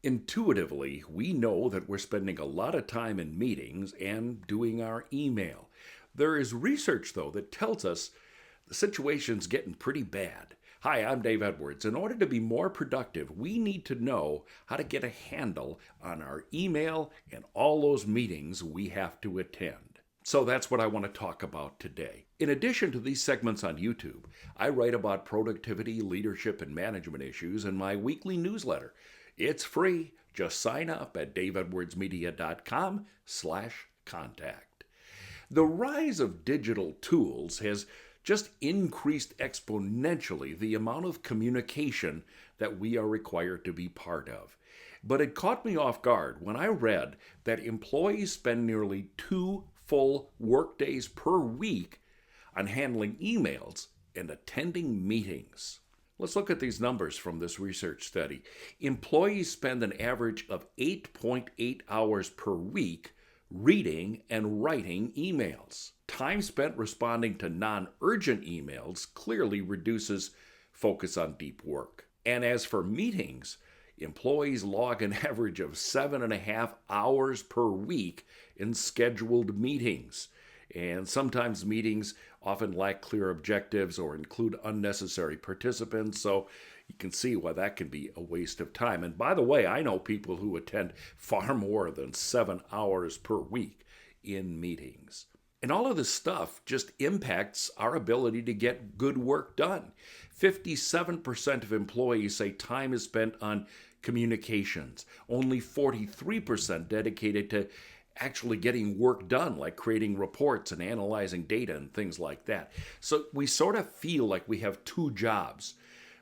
Intuitively, we know that we're spending a lot of time in meetings and doing our email. There is research, though, that tells us the situation's getting pretty bad. Hi, I'm Dave Edwards. In order to be more productive, we need to know how to get a handle on our email and all those meetings we have to attend. So that's what I want to talk about today. In addition to these segments on YouTube, I write about productivity, leadership, and management issues in my weekly newsletter. It's free. Just sign up at daveedwardsmedia.com/contact. The rise of digital tools has just increased exponentially the amount of communication that we are required to be part of. But it caught me off guard when I read that employees spend nearly 2 full workdays per week on handling emails and attending meetings. Let's look at these numbers from this research study. Employees spend an average of 8.8 hours per week reading and writing emails. Time spent responding to non-urgent emails clearly reduces focus on deep work. And as for meetings, employees log an average of 7.5 hours per week in scheduled meetings. And sometimes meetings often lack clear objectives or include unnecessary participants, so you can see why that can be a waste of time. And by the way, I know people who attend far more than 7 hours per week in meetings. And all of this stuff just impacts our ability to get good work done. 57% of employees say time is spent on communications. Only 43% dedicated to actually getting work done, like creating reports and analyzing data and things like that. So we sort of feel like we have two jobs.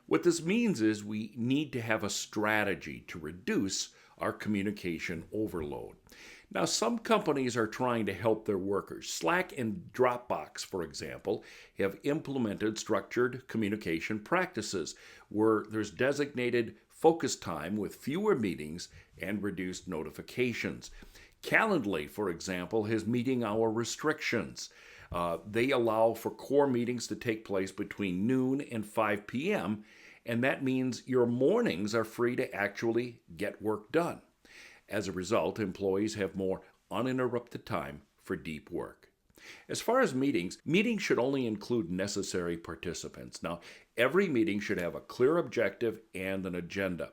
What this means is we need to have a strategy to reduce our communication overload. Now, some companies are trying to help their workers. Slack and Dropbox, for example, have implemented structured communication practices where there's designated focus time with fewer meetings and reduced notifications. Calendly, for example, has meeting hour restrictions. They allow for core meetings to take place between noon and 5 p.m., and that means your mornings are free to actually get work done. As a result, employees have more uninterrupted time for deep work. As far as meetings should only include necessary participants. Now, every meeting should have a clear objective and an agenda.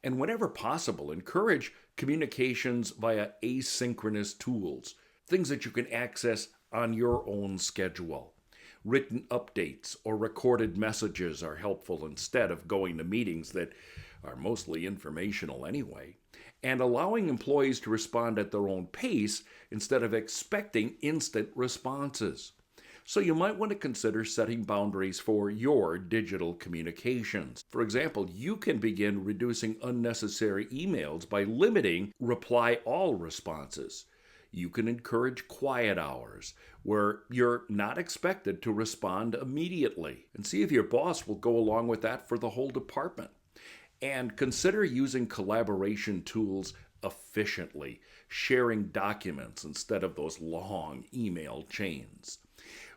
And whenever possible, encourage communications via asynchronous tools, things that you can access on your own schedule. Written updates or recorded messages are helpful instead of going to meetings that are mostly informational anyway. And allowing employees to respond at their own pace instead of expecting instant responses. So you might want to consider setting boundaries for your digital communications. For example, you can begin reducing unnecessary emails by limiting reply all responses. You can encourage quiet hours where you're not expected to respond immediately, and see if your boss will go along with that for the whole department. And consider using collaboration tools efficiently, sharing documents instead of those long email chains.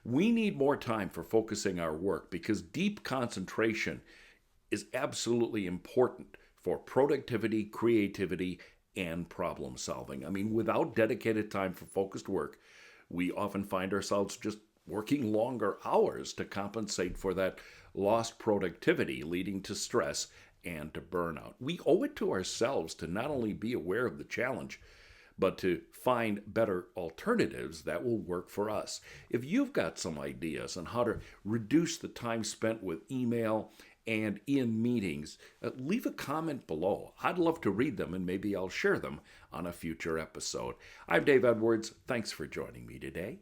We need more time for focusing our work because deep concentration is absolutely important for productivity, creativity, and problem solving. I mean, without dedicated time for focused work, we often find ourselves just working longer hours to compensate for that lost productivity, leading to stress and to burnout. We owe it to ourselves to not only be aware of the challenge, but to find better alternatives that will work for us. If you've got some ideas on how to reduce the time spent with email and in meetings, leave a comment below. I'd love to read them, and maybe I'll share them on a future episode. I'm Dave Edwards. Thanks for joining me today.